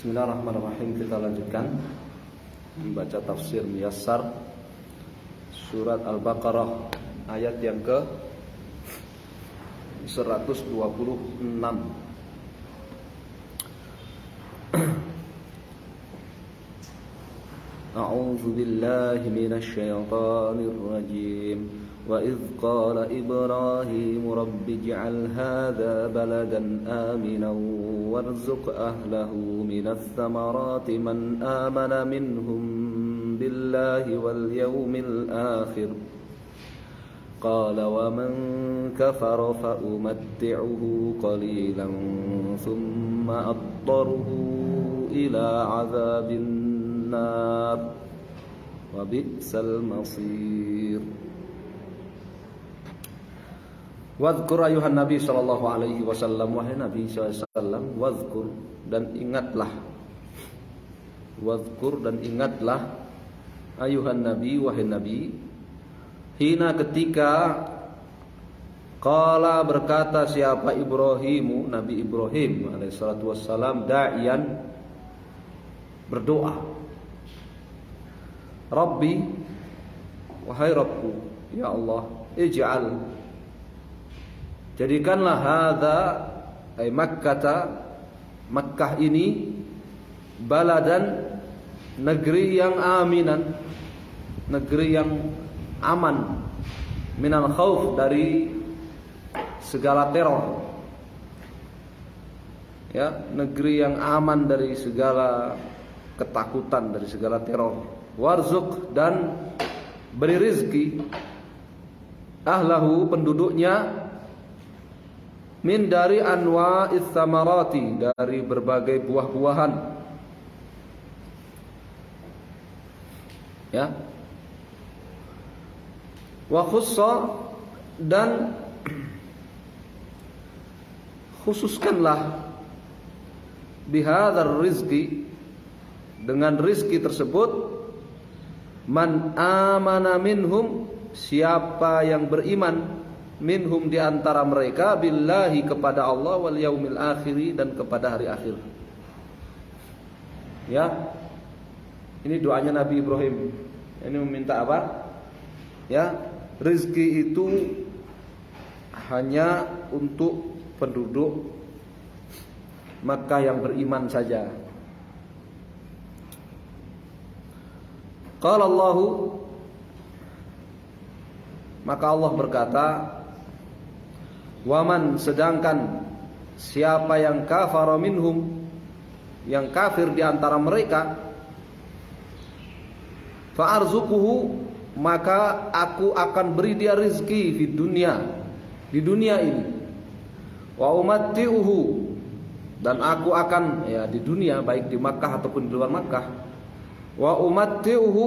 Bismillahirrahmanirrahim. Kita lanjutkan membaca tafsir Muyassar surat Al-Baqarah ayat yang ke 126. A'udzu billahi minasy syaithanir rajim. وَإِذْ قَالَ إِبْرَاهِيمُ رَبِّ اجْعَلْ هَذَا بَلَدًا آمِنًا وَارْزُقْ أَهْلَهُ مِنَ الثَّمَرَاتِ مَنْ آمَنَ مِنْهُمْ بِاللَّهِ وَالْيَوْمِ الْآخِرِ قَالَ وَمَنْ كَفَرَ فَأُمَتِّعُهُ قَلِيلًا ثُمَّ أَضْطَرُهُ إِلَى عَذَابِ النَّارِ وَبِئْسَ الْمَصِيرُ. Wadhkur ayuhan Nabi sallallahu alaihi wasallam, wahai Nabi sallallahu alaihi wasallam, wadhkur dan ingatlah. Wadhkur dan ingatlah ayuhan Nabi, wahai Nabi, hina ketika qala berkata siapa Ibrahimu, Nabi Ibrahim alaihi salatu wassalam, da'iyan berdoa. Rabbi, wahai Rabbku, ya Allah, ij'al, jadikanlah hadza ay Makkah ini baladan, negeri yang aminan, negeri yang aman, minal khauf, dari segala teror, ya, negeri yang aman dari segala ketakutan, dari segala teror. Warzuk, dan beri rizki, ahlahu, penduduknya, min dari anwa'is samarati, dari berbagai buah-buahan, ya. Wa khussa, dan khususkanlah bihadzal rizki, dengan rizki tersebut, man amana minhum, siapa yang beriman, minhum di antara mereka, billahi, kepada Allah, wal yaumil akhiri, dan kepada hari akhir. Ya. Ini doanya Nabi Ibrahim. Ini meminta apa? Ya, rezeki itu hanya untuk penduduk Makkah yang beriman saja. Qala Allahu, maka Allah berkata, waman, sedangkan siapa yang kafara minhum, yang kafir di antara mereka, fa'arzuquhu, maka aku akan beri dia rizki di dunia ini, wa umatti'uhu, dan aku akan, ya, di dunia, baik di Makkah ataupun di luar Makkah, wa umatti'uhu,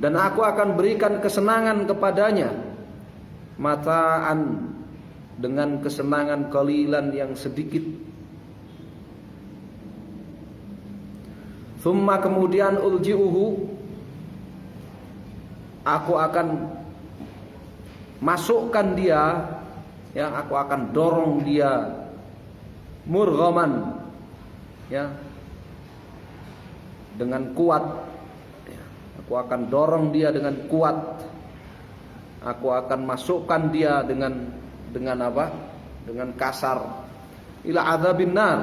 dan aku akan berikan kesenangan kepadanya, mata'an, dengan kesenangan qalilan, yang sedikit. Thumma, kemudian, ulji'uhu, aku akan masukkan dia, ya, aku akan dorong dia, murghaman, ya, dengan kuat. Aku akan dorong dia dengan kuat. Aku akan masukkan dia dengan apa? Dengan kasar. Ila adzabin nar,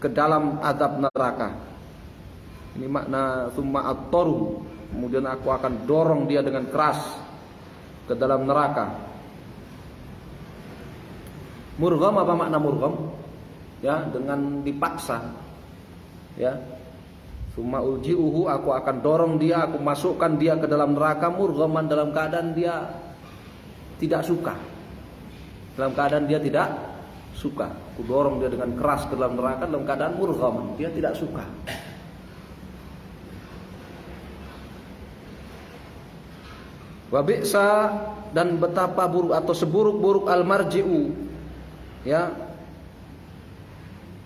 ke dalam azab neraka. Ini makna summa at-taru. Kemudian aku akan dorong dia dengan keras ke dalam neraka. Murgham, apa makna murgham? Ya, dengan dipaksa. Ya. Summa ulji'uhu, aku akan dorong dia, aku masukkan dia ke dalam neraka, murghaman, dalam keadaan dia tidak suka. Dalam keadaan dia tidak suka. Aku dorong dia dengan keras ke dalam neraka dalam keadaan murghaman, dia tidak suka. Wa bi'sa, dan betapa buruk atau seburuk-buruk al-marji'u, ya,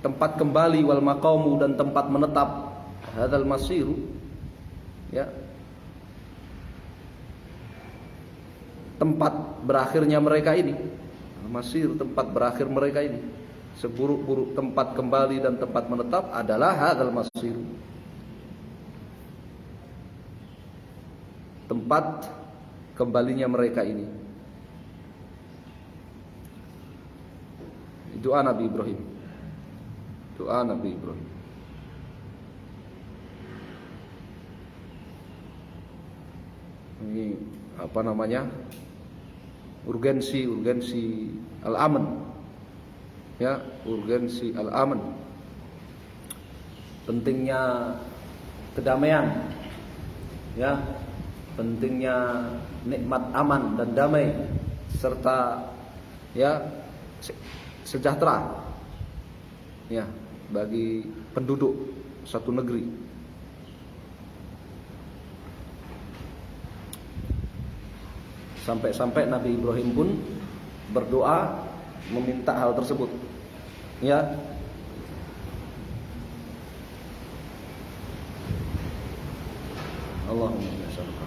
tempat kembali, wal maqamu, dan tempat menetap, hadzal masiru, ya, tempat berakhirnya mereka ini, masir, tempat berakhir mereka ini. seburuk-buruk tempat kembali dan tempat menetap adalah hadzal masir. Tempat kembalinya mereka ini. Doa Nabi Ibrahim. Doa Nabi Ibrahim. Ini apa namanya? Urgensi al-aman. Ya, urgensi al-aman. Pentingnya kedamaian. Ya, pentingnya nikmat aman dan damai serta ya sejahtera ya bagi penduduk satu negeri. Sampai-sampai Nabi Ibrahim pun berdoa meminta hal tersebut. Ya. Allahumma nas'aluka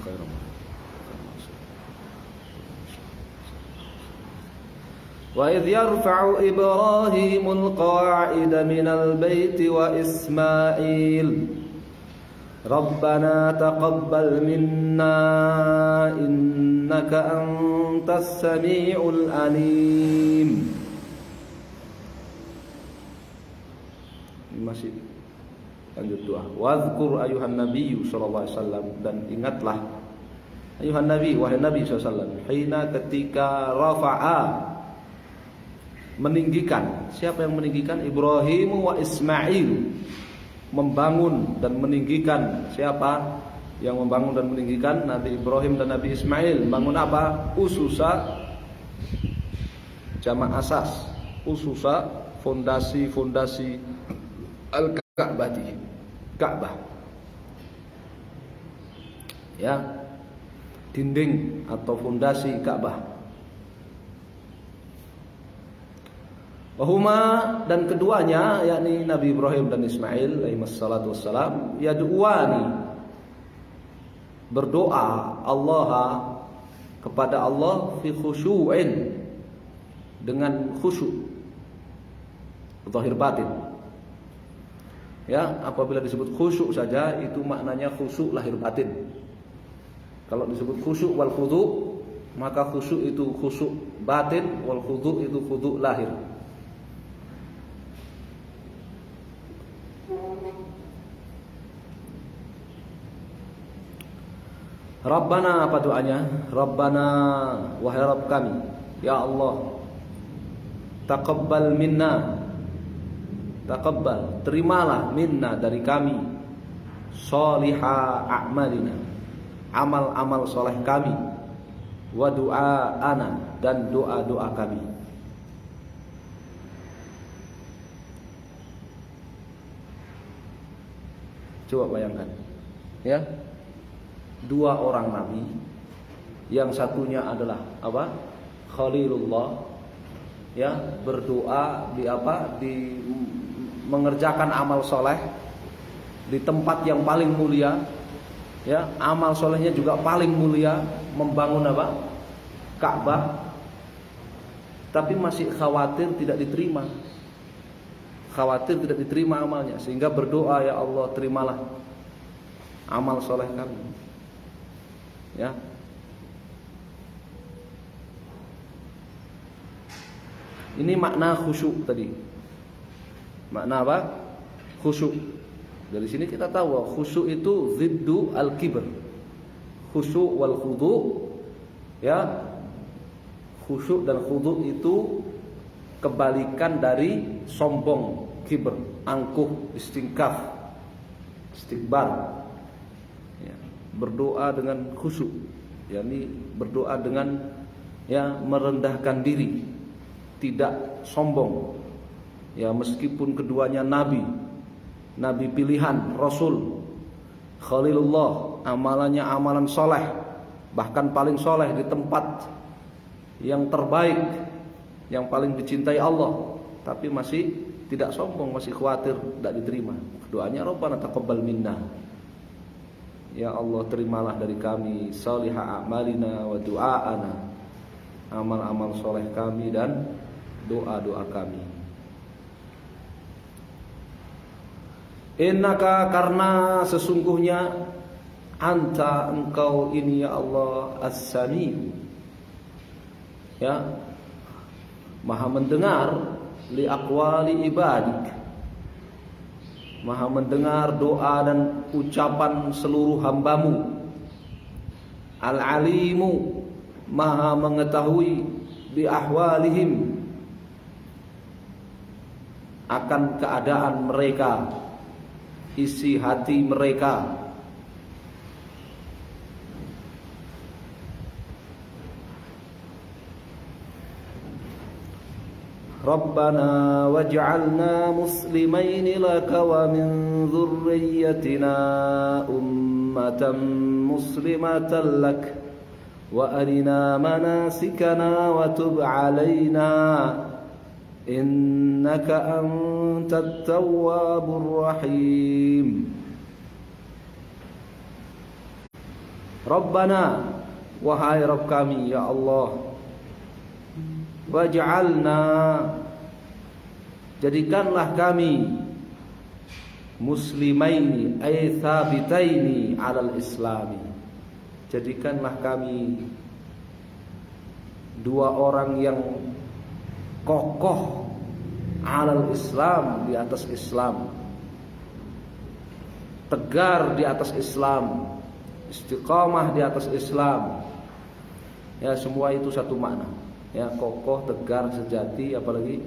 khairan. Wa idh yarfa'u Ibrahimul qawa'ida minal baiti wa Ismail Rabbana taqabbal minna innaka antas sami'ul alim. Masih lanjut doa. Wadhkur ayuhan nabiyyu sallallahu alaihi wasallam, dan ingatlah ayuhan nabi, wahai nabi sallallahu alaihi wasallam, hina ketika rafa'a meninggikan. Siapa yang meninggikan? Ibrahim wa Ismail, membangun dan meninggikan. Siapa yang membangun dan meninggikan? Nabi Ibrahim dan Nabi Ismail. Bangun apa? Ususa, jamak asas. Ususa, fondasi Al-Ka'bah, Ka'bah. Ya, dinding atau fondasi Ka'bah. Wahuma, dan keduanya yakni Nabi Ibrahim dan Ismail alaihissalatu wassalam, yad'uani, berdoa Allah kepada Allah fi khusyu'in, dengan khusyuk zahir batin. Ya, apabila disebut khusyuk saja itu maknanya khusyuk lahir batin. Kalau disebut khusyuk wal khudu', maka khusyuk itu khusyuk batin, wal khudu' itu khudu' lahir. Rabbana, apa doanya? Rabbana, wahai Rabb kami, ya Allah, taqabbal minna, taqabbal, terimalah, minna, dari kami, sholiha a'malina, amal-amal soleh kami, wa du'aana, dan doa-doa kami. Coba bayangkan, ya, dua orang nabi, yang satunya adalah apa? Khalilullah, ya, berdoa di apa? Di mengerjakan amal soleh di tempat yang paling mulia, ya, amal solehnya juga paling mulia, membangun apa? Ka'bah, tapi masih khawatir tidak diterima. Khawatir tidak diterima amalnya, sehingga berdoa, ya Allah, terimalah amal soleh kami. Ya, ini makna khusyuk tadi. Makna apa? Khusyuk. Dari sini kita tahu bahwa khusyuk itu ziddu al-kibr. Khusyuk wal khudu', ya, khusyuk dan khudu' itu kebalikan dari sombong, kibr, angkuh, istingkaf, istikbar. Ya, berdoa dengan khusyuk, yakni berdoa dengan, ya, merendahkan diri, tidak sombong. Ya, meskipun keduanya nabi pilihan, rasul, Khalilullah, amalannya amalan soleh, bahkan paling soleh di tempat yang terbaik, yang paling dicintai Allah, tapi masih tidak sombong, masih khawatir tidak diterima. Doanya Rabbana taqabbal minna, ya Allah, terimalah dari kami salihah a'malina wa du'aana, amal-amal soleh kami dan doa-doa kami. Innaka, karena sesungguhnya anta, engkau ini ya Allah, as-sami'u, ya, maha mendengar, li aqwali ibadik, maha mendengar doa dan ucapan seluruh hambamu. Al-alimu, maha mengetahui, bi ahwalihim, akan keadaan mereka, isi hati mereka. Rabbana waj'alna muslimaini laka wa min dhurriyyatina ummatan muslimatan lak wa arina manasikana wa tub 'alaina innaka antat tawwabur rahim. Rabbana, wahai Rabb kami ya Allah, waj'alna, jadikanlah kami, muslimaini ay thabitaini alal islami, jadikanlah kami dua orang yang kokoh alal Islam, di atas Islam, tegar di atas Islam, istiqamah di atas Islam. Ya, semua itu satu makna. Ya, kokoh, tegar, sejati, apalagi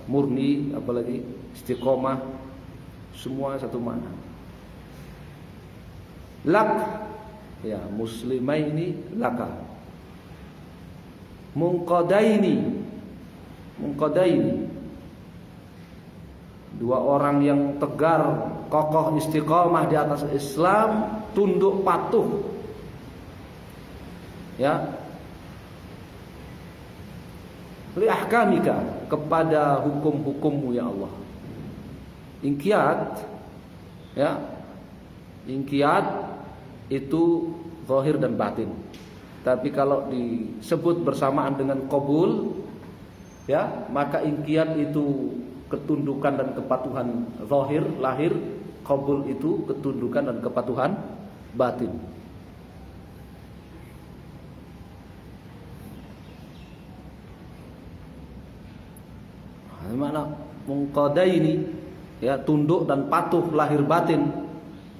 murni, apalagi istiqomah, semua satu makna. Lak, ya, muslimaini laka, munqadaini, dua orang yang tegar, kokoh, istiqomah di atas Islam, tunduk patuh, ya, li ahkamika, kepada hukum-hukummu ya Allah. Inqiyad, ya, inqiyad itu zahir dan batin. Tapi kalau disebut bersamaan dengan qabul, ya, maka inqiyad itu ketundukan dan kepatuhan zahir, lahir. Qabul itu ketundukan dan kepatuhan batin. Mana munqadaini, ya, tunduk dan patuh lahir batin,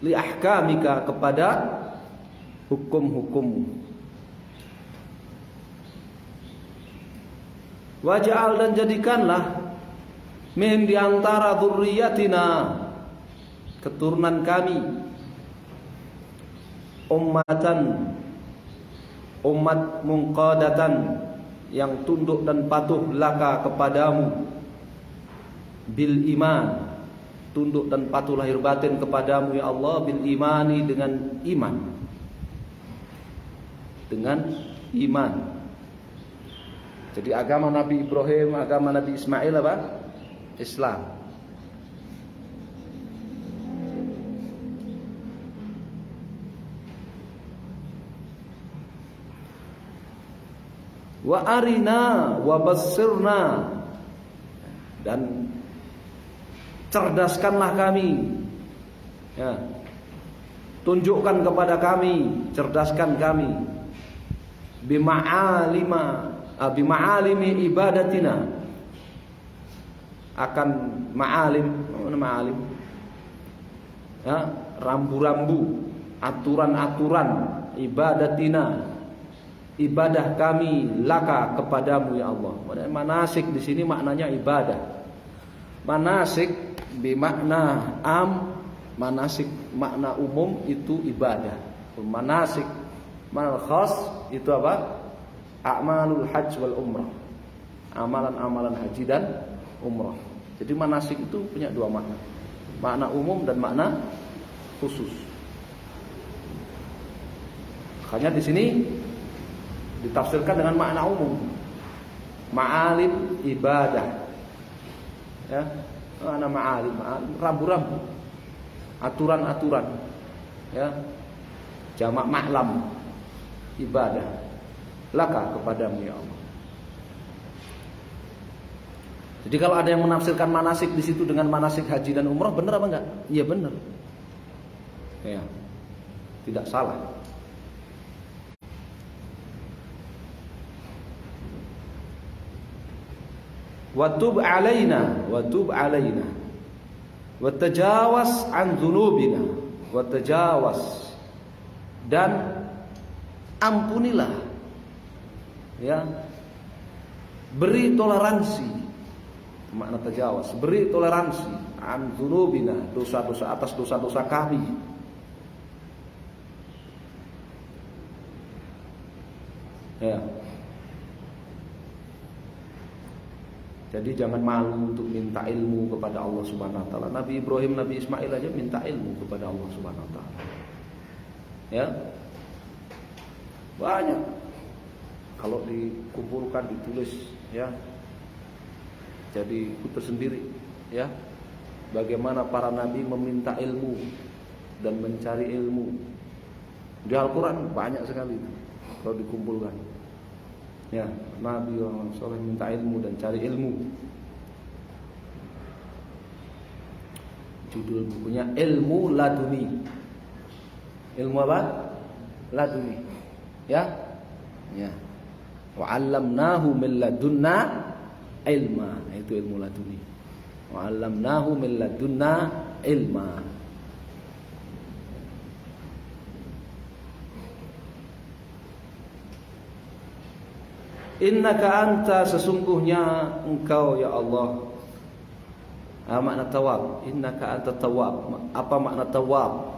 li ahkamika, kepada hukum-hukummu. Waj'al, dan jadikanlah, min, di antara dzurriyyatina, keturunan kami, ummatan, umat munqadatan, yang tunduk dan patuh, laka, kepadamu, bil iman, tunduk dan patuh lahir batin kepadamu ya Allah, bil imani, dengan iman, dengan iman. Jadi agama Nabi Ibrahim, agama Nabi Ismail apa? Islam. Wa arina wa bassirna, dan cerdaskanlah kami, ya, tunjukkan kepada kami, cerdaskan kami, bima'alimi ibadatina, akan ma'alim, ma'alim, ya, rambu-rambu, aturan-aturan ibadatina, ibadah kami, laka, kepadamu ya Allah. Manasik di sini maknanya ibadah. Manasik bimakna am, manasik makna umum itu ibadah. Manasik makna khas itu apa? A'malul hajj wal umrah, amalan-amalan haji dan umrah. Jadi manasik itu punya dua makna, makna umum dan makna khusus. Makanya di sini ditafsirkan dengan makna umum, ma'alim ibadah, ya, makna ma'alim, rambu-rambu, aturan-aturan, ya, jamak ma'lam, ibadah. laka, kepadamu ya Allah. Jadi kalau ada yang menafsirkan manasik di situ dengan manasik haji dan umrah, benar apa enggak? Iya benar. Ya. Tidak salah. Watub alaina, watub alaina. Watajawaz an dzunubina, watajawaz, dan ampunilah, ya, beri toleransi, makna tajawaz, beri toleransi an dzunubina, dosa-dosa atas dosa-dosa kami. Ya. Jadi jangan malu untuk minta ilmu kepada Allah Subhanahu wa taala. Nabi Ibrahim, Nabi Ismail aja minta ilmu kepada Allah Subhanahu wa taala. Ya. Banyak. Kalau dikumpulkan, ditulis, ya. Jadi itu tersendiri, ya. Bagaimana para nabi meminta ilmu dan mencari ilmu. Di Al-Qur'an banyak sekali itu kalau dikumpulkan. Ya, Nabi orang soleh minta ilmu dan cari ilmu. Judul bukunya Ilmu Laduni. Ilmu apa? Laduni. Ya. Ya. Wa 'allamnahu min ladunna ilma. Itu ilmu laduni. Wa 'allamnahu min ladunna ilma. Innaka anta, sesungguhnya engkau ya Allah. Makna tawab. Innaka anta tawab. Apa makna tawab?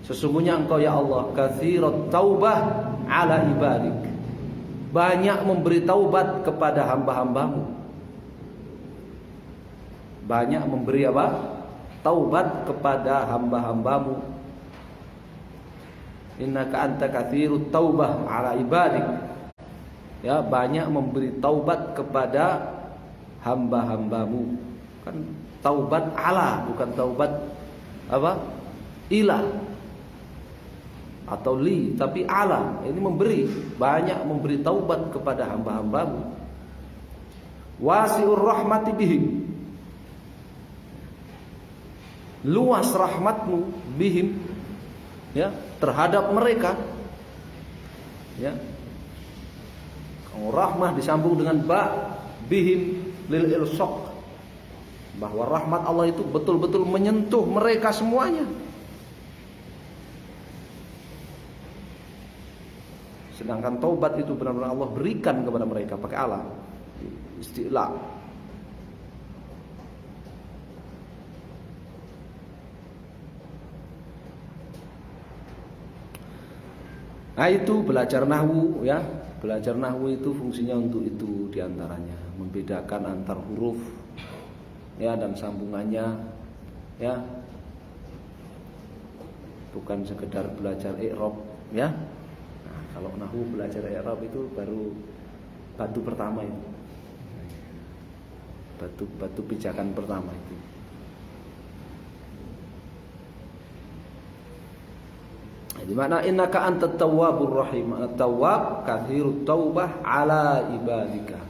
Sesungguhnya engkau ya Allah katsirat taubah ala ibadik. Banyak memberi taubat kepada hamba-hambamu. Banyak memberi apa? Taubat kepada hamba-hambamu. Innaka anta katsirut taubah ala ibadik. Ya, banyak memberi taubat kepada hamba-hambamu. Kan taubat ala, bukan taubat apa? Ila atau li, tapi ala. Ini memberi, banyak memberi taubat kepada hamba-hambamu. Wasi'ur rahmati bihim. Luas rahmatmu bihim, ya, terhadap mereka. Ya. Rahmah disambung dengan ba, bihim lil ilsaq, bahwa rahmat Allah itu betul-betul menyentuh mereka semuanya. Sedangkan taubat itu benar-benar Allah berikan kepada mereka pakai Allah, istilah. Nah itu belajar nahwu, ya. Belajar nahwu itu fungsinya untuk itu diantaranya, membedakan antar huruf, ya, dan sambungannya, ya, bukan sekedar belajar i'rab, ya. Nah, kalau nahwu belajar i'rab itu baru batu pertama itu, batu pijakan pertama itu. Di mana innaka antat tawwabur rahim. At-tawwab katsirut taubah ala ibadika.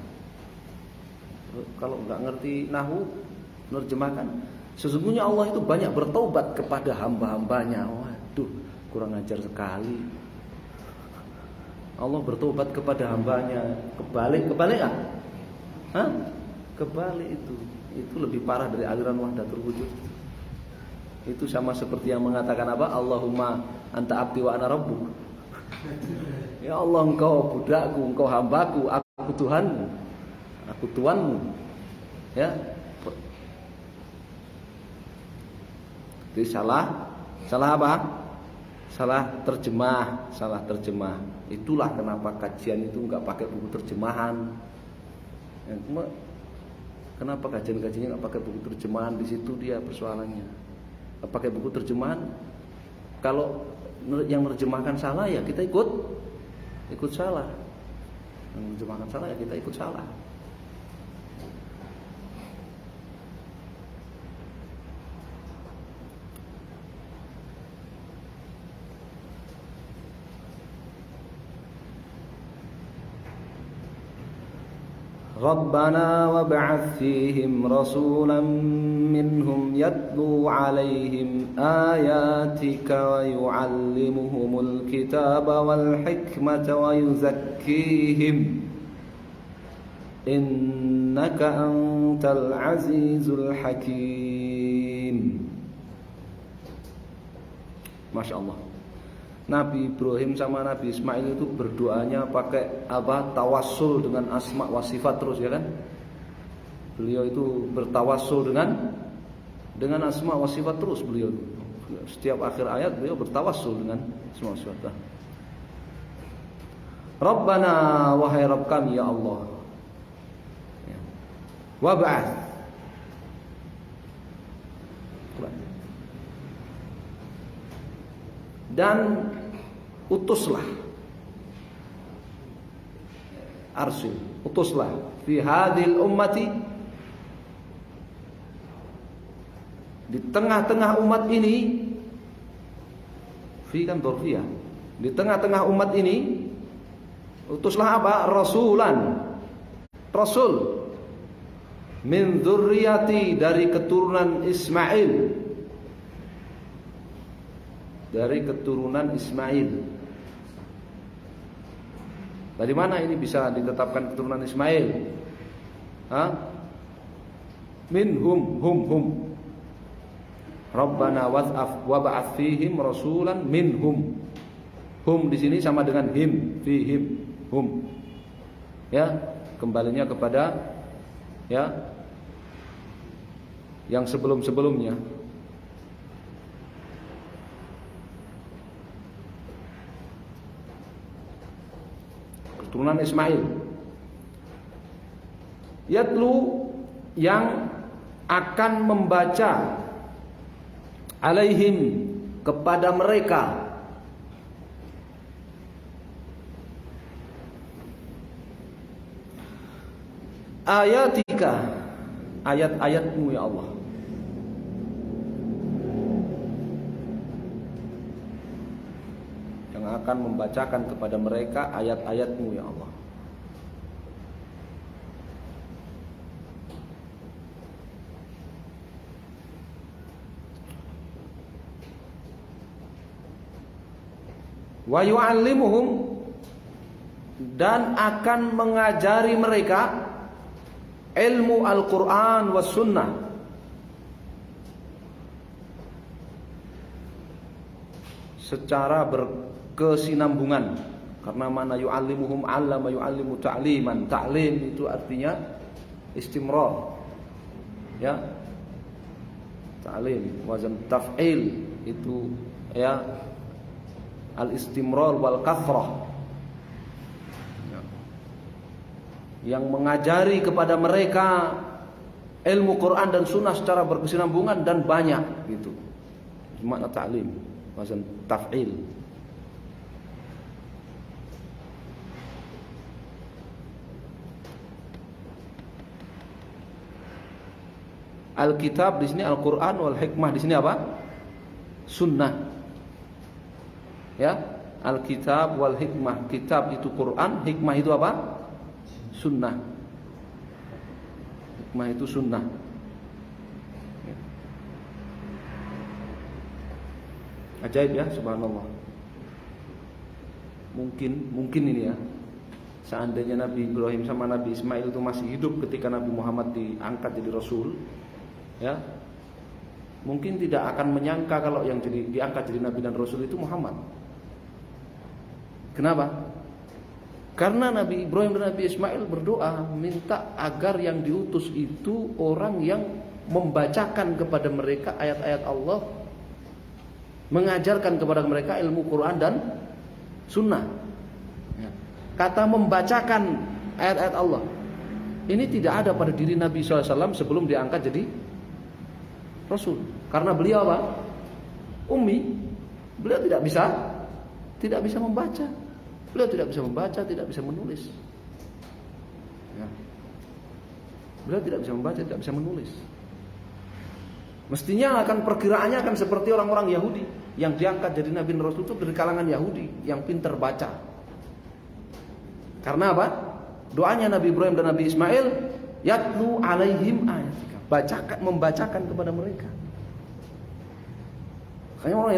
Kalau enggak ngerti nahwu, nerjemahkan. Sesungguhnya Allah itu banyak bertaubat kepada hamba-hambanya. Waduh, kurang ajar sekali. Allah bertobat kepada hambanya. Kebalik ah? Hah? Kebalik itu. Itu lebih parah dari aliran wahdatul wujud. Itu sama seperti yang mengatakan apa? Allahumma anta abdi wa ana rabbuk. Ya Allah, engkau budakku, engkau hambaku, aku Tuhanmu, aku Tuanmu. Ya. Jadi salah apa? Salah terjemah. Itulah kenapa kajian itu enggak pakai buku terjemahan. Ya, kenapa kajian-kajiannya enggak pakai buku terjemahan? Di situ dia persoalannya. Pakai buku terjemahan, kalau yang menerjemahkan salah ya kita ikut salah. Yang menerjemahkan salah ya kita ikut salah. Rabbana wab'ats fihim rasulan minhum yatlu 'alaihim ayatika wa yu'allimuhumul kitaba wal hikmata wa yuzakkihim innaka antal azizul hakim. Masya Allah. Nabi Ibrahim sama Nabi Ismail itu berdoanya pakai apa? Tawassul dengan asma wa sifat terus, ya kan? Beliau itu bertawassul dengan asma wa sifat terus beliau. Setiap akhir ayat beliau bertawassul dengan asma wa sifat. Rabbana, wahai Rabb kami ya Allah. Wab'ats, dan utuslah, arsil, utuslah fi hadhil ummati, di tengah-tengah umat ini, fi kan dzarfiyah, di tengah-tengah umat ini utuslah apa? Rasulan, rasul, min dzurriyyati, dari keturunan Ismail, dari keturunan Ismail. Dari mana ini bisa ditetapkan keturunan Ismail? Minhum, hum. Rabbana wab'ats fihim rasulan minhum. Hum di sini sama dengan him, fihim, hum. Ya, kembalinya kepada ya yang sebelum-sebelumnya. Keturunan Ismail. Yatlu, yang akan membaca, alaihim, kepada mereka, ayatika, ayat-ayatmu ya Allah. Yang akan membacakan kepada mereka ayat-ayatmu ya Allah. Wa yu'allimuhum, dan akan mengajari mereka ilmu Al-Quran was sunnah, secara berkesinambungan. Karena mana yu'allimuhum, 'allama yu'allimu ta'liman. Ta'lim itu artinya istimrar, ya. Ta'lim wazan taf'il itu ya al-istimrar wal kathrah, yang mengajari kepada mereka ilmu Quran dan sunnah secara berkesinambungan dan banyak, gitu. Makna ta'lim wazan taf'il. Alkitab di sini Al-Quran, wal hikmah di sini apa? Sunnah. Ya, Alkitab wal hikmah. Kitab itu Quran, hikmah itu apa? Sunnah. Hikmah itu sunnah. Ajaib ya, subhanallah. Mungkin ini ya, seandainya Nabi Ibrahim sama Nabi Ismail itu masih hidup ketika Nabi Muhammad diangkat jadi Rasul, ya, mungkin tidak akan menyangka kalau yang diangkat jadi Nabi dan Rasul itu Muhammad. Kenapa? Karena Nabi Ibrahim dan Nabi Ismail berdoa minta agar yang diutus itu orang yang membacakan kepada mereka ayat-ayat Allah, mengajarkan kepada mereka ilmu Quran dan Sunnah. Kata membacakan ayat-ayat Allah ini tidak ada pada diri Nabi SAW sebelum diangkat jadi Rasul. Karena beliau apa? Ummi. Beliau tidak bisa membaca. Beliau tidak bisa membaca, tidak bisa menulis. Ya. Beliau tidak bisa membaca, tidak bisa menulis. Mestinya perkiraannya akan seperti orang-orang Yahudi yang diangkat jadi Nabi dan Rasul itu dari kalangan Yahudi yang pintar baca. Karena apa? Doanya Nabi Ibrahim dan Nabi Ismail, yatlu alaihim ayatika, membacakan kepada mereka. Makanya orang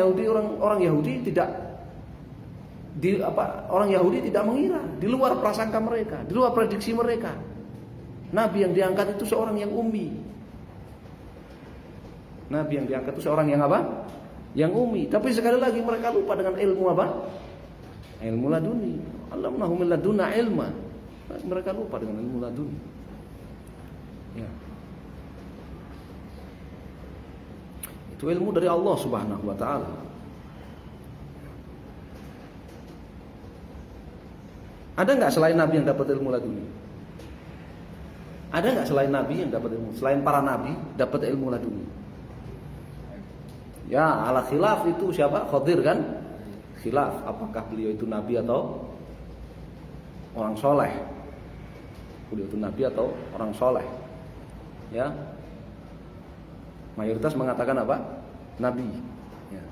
Yahudi tidak mengira, di luar prasangka mereka, di luar prediksi mereka. Nabi yang diangkat itu seorang yang ummi. Nabi yang diangkat itu seorang yang apa? Yang ummi. Tapi sekali lagi mereka lupa dengan ilmu apa? Ilmu laduni. Allamnahu min ladunna ilma. Mereka lupa dengan ilmu laduni. Ya. Itu ilmu dari Allah Subhanahu wa taala. Ada enggak selain Nabi yang dapat ilmu laduni? Ada enggak selain Nabi yang dapat ilmu? Selain para Nabi dapat ilmu laduni? Ya, ala khilaf itu siapa? Khadir kan? Khilaf, apakah beliau itu Nabi atau orang soleh? Beliau itu Nabi atau orang soleh? Ya, mayoritas mengatakan apa? Nabi. Ya.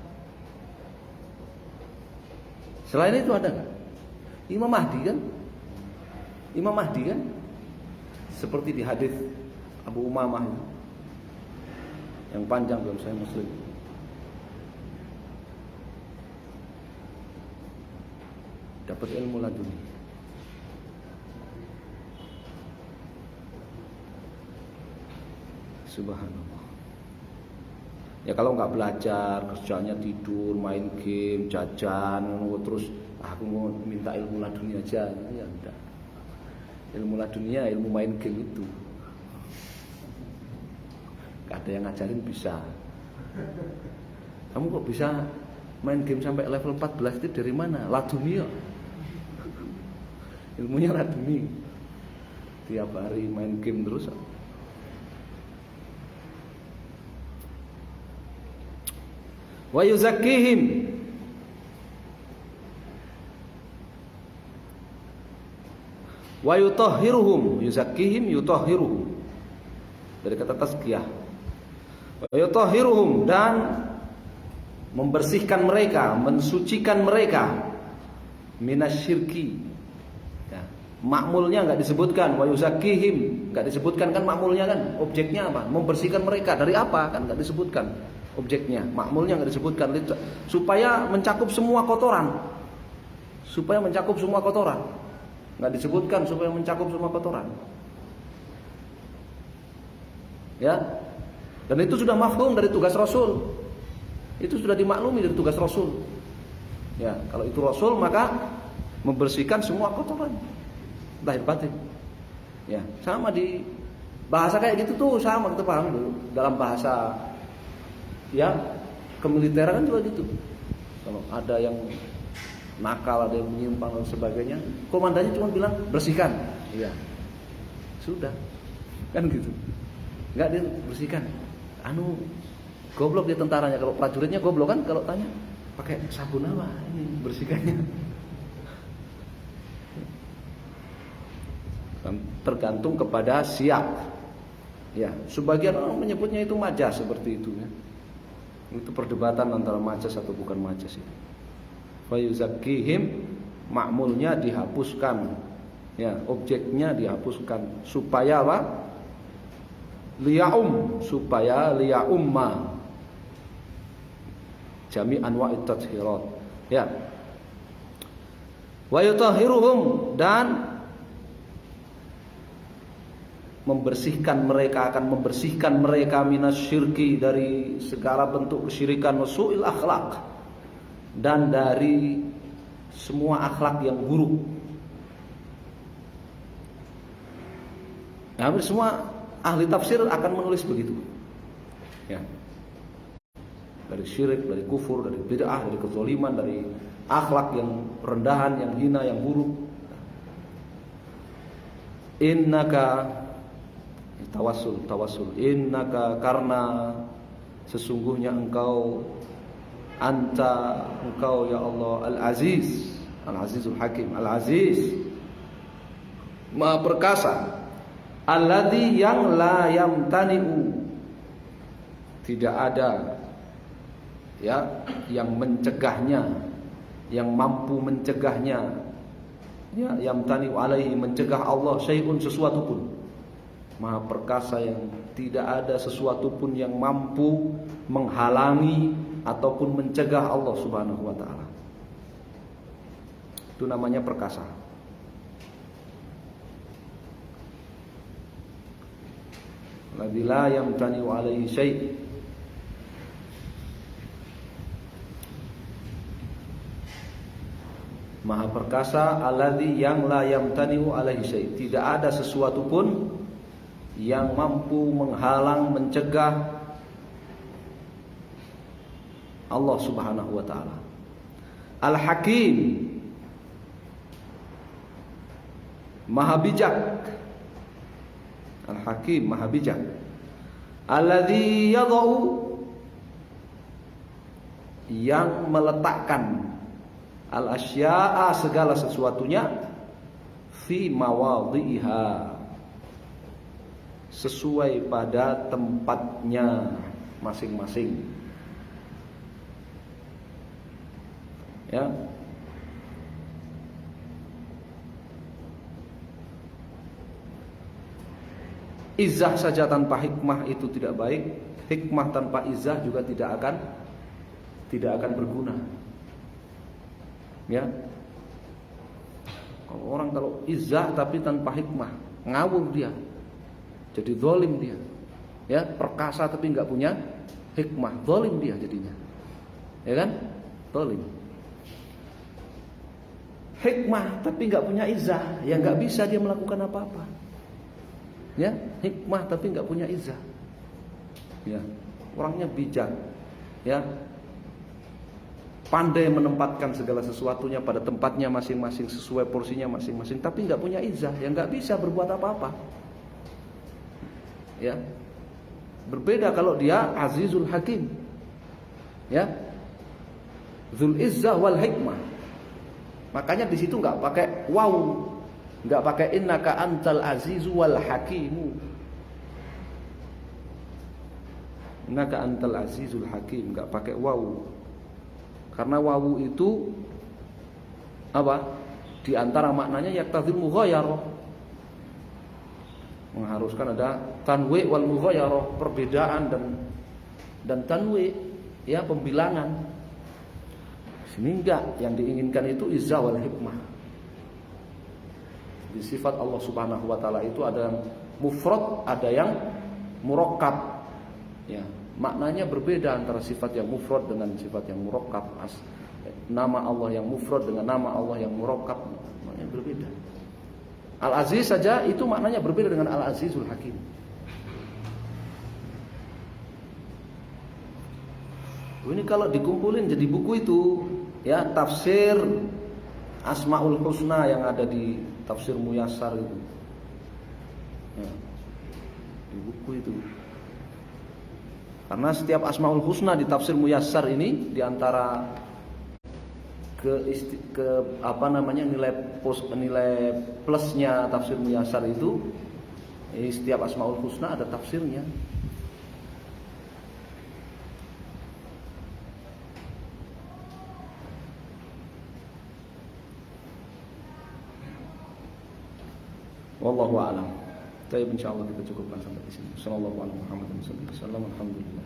Selain itu ada nggak? Imam Mahdi kan? Imam Mahdi kan? Seperti di hadis Abu Umamah yang panjang dalam Sahih Muslim. Dapat ilmu laduni. Subhanallah. Ya kalau nggak belajar, kerjanya tidur, main game, jajan, terus aku mau minta ilmu laduni aja, ya enggak. Ilmu ladunia, ilmu main game itu. Gak ada yang ngajarin bisa. Kamu kok bisa main game sampai level 14 itu dari mana? Laduni ya. Ilmunya laduni. Tiap hari main game terus. Wa yuzakkihim, wa yutahhiruhum. Yuzakkihim, yutahhiruhum, dari kata tazkiyah. Wa yutahhiruhum, dan membersihkan mereka, mensucikan mereka minasyirki. Ya, makmulnya enggak disebutkan, wa yuzakkihim enggak disebutkan kan makmulnya kan? Objeknya apa? Membersihkan mereka dari apa? Kan enggak disebutkan objeknya. Makmulnya enggak disebutkan, supaya mencakup semua kotoran. Supaya mencakup semua kotoran. Enggak disebutkan supaya mencakup semua kotoran. Ya. Dan itu sudah mafhum dari tugas Rasul. Itu sudah dimaklumi dari tugas Rasul. Ya, kalau itu Rasul maka membersihkan semua kotoran lahir batin. Ya, sama di bahasa kayak gitu tuh sama kita paham dulu. Dalam bahasa ya kemiliteran kan juga gitu. Kalau ada yang nakal, ada yang menyimpang dan sebagainya, komandannya cuma bilang bersihkan. Iya. Sudah. Kan gitu. Enggak, dia bersihkan. Goblok dia tentaranya, kalau prajuritnya goblok kan kalau tanya pakai sabun apa ini bersihkannya. Tergantung kepada siap. Ya, sebagian orang menyebutnya itu majas seperti itu ya. Itu perdebatan antara majas atau bukan majas itu. Fa yuzakkihim, makmulnya dihapuskan. Ya, objeknya dihapuskan supaya apa? Supaya liyaumma jami anwa'it tatshirat. Ya. Wa yutahhiruhum, dan membersihkan mereka, akan membersihkan mereka minasyirki, dari segala bentuk kesyirikan, wasu'il akhlak, dan dari semua akhlak yang buruk. Hampir semua ahli tafsir akan menulis begitu. Ya. Dari syirik, dari kufur, dari bid'ah, dari kezaliman, dari akhlak yang rendahan, yang hina, yang buruk. Innaka, tawassul, innaka, karena sesungguhnya engkau, engkau ya Allah, Al-Aziz, Al-Azizul Hakim, Al-Aziz, Maha perkasa, alladzi yang la yamtani'u, tidak ada ya yang mencegahnya, yang mampu mencegahnya, Ya, yamtani alaihi, mencegah Allah syai'un, sesuatu pun. Maha perkasa yang tidak ada sesuatu pun yang mampu menghalangi ataupun mencegah Allah Subhanahu wa taala. Itu namanya perkasa. Alladzi la yamtani alaihi syai'. Maha perkasa, alladzi yang la yamtani'u alaihi syai'. Tidak ada sesuatu pun yang mampu menghalang, mencegah Allah Subhanahu wa taala. Al-Hakim, Maha bijak. Al-Hakim, Maha bijak. Alladzi yadh'u, yang meletakkan al-asya'a, segala sesuatunya, fi mawadhi'iha, sesuai pada tempatnya masing-masing. Ya. Izzah saja tanpa hikmah itu tidak baik. Hikmah tanpa izzah juga tidak akan berguna. Ya. Kalau izzah tapi tanpa hikmah, ngawur dia, jadi zalim dia. Ya, perkasa tapi nggak punya hikmah, zalim dia jadinya. Ya kan? Zalim. Hikmah tapi nggak punya izzah, ya nggak bisa dia melakukan apa-apa. Ya, hikmah tapi nggak punya izzah. Ya, orangnya bijak. Ya, pandai menempatkan segala sesuatunya pada tempatnya masing-masing, sesuai porsinya masing-masing, tapi nggak punya izzah, ya nggak bisa berbuat apa-apa. Ya, berbeda kalau dia Azizul Hakim. Ya, Dzul Izzah wal Hikmah. Makanya di situ nggak pakai waw, nggak pakai innaka antal azizu wal hakimu. Innaka antal azizul hakim, nggak pakai waw. Karena wawu itu apa? Di antara maknanya yaqtadil mughayarah. Mengharuskan ada tanwi wal mughayarah, perbedaan dan tanwi, ya, pembilangan. Sini enggak, yang diinginkan itu izzah wal hikmah. Di sifat Allah Subhanahu wa taala itu ada yang mufrad, ada yang murakkab. Ya, maknanya berbeda antara sifat yang mufrad dengan sifat yang murakkab. Nama Allah yang mufrad dengan nama Allah yang murakkab, maknanya berbeda. Al-Aziz saja itu maknanya berbeda dengan Al-Azizul Hakim. Ini kalau dikumpulin jadi buku itu, ya, tafsir Asmaul Husna yang ada di Tafsir Muyassar itu. Ya, di buku itu. Karena setiap Asmaul Husna di Tafsir Muyassar ini di antara nilai plusnya Tafsir Muyassar itu, setiap Asmaul Husna ada tafsirnya. Wallahu a'lam. Baik, insyaallah kita cukupkan sampai di sini. Sallallahu alaihi wa sallam. Alhamdulillah.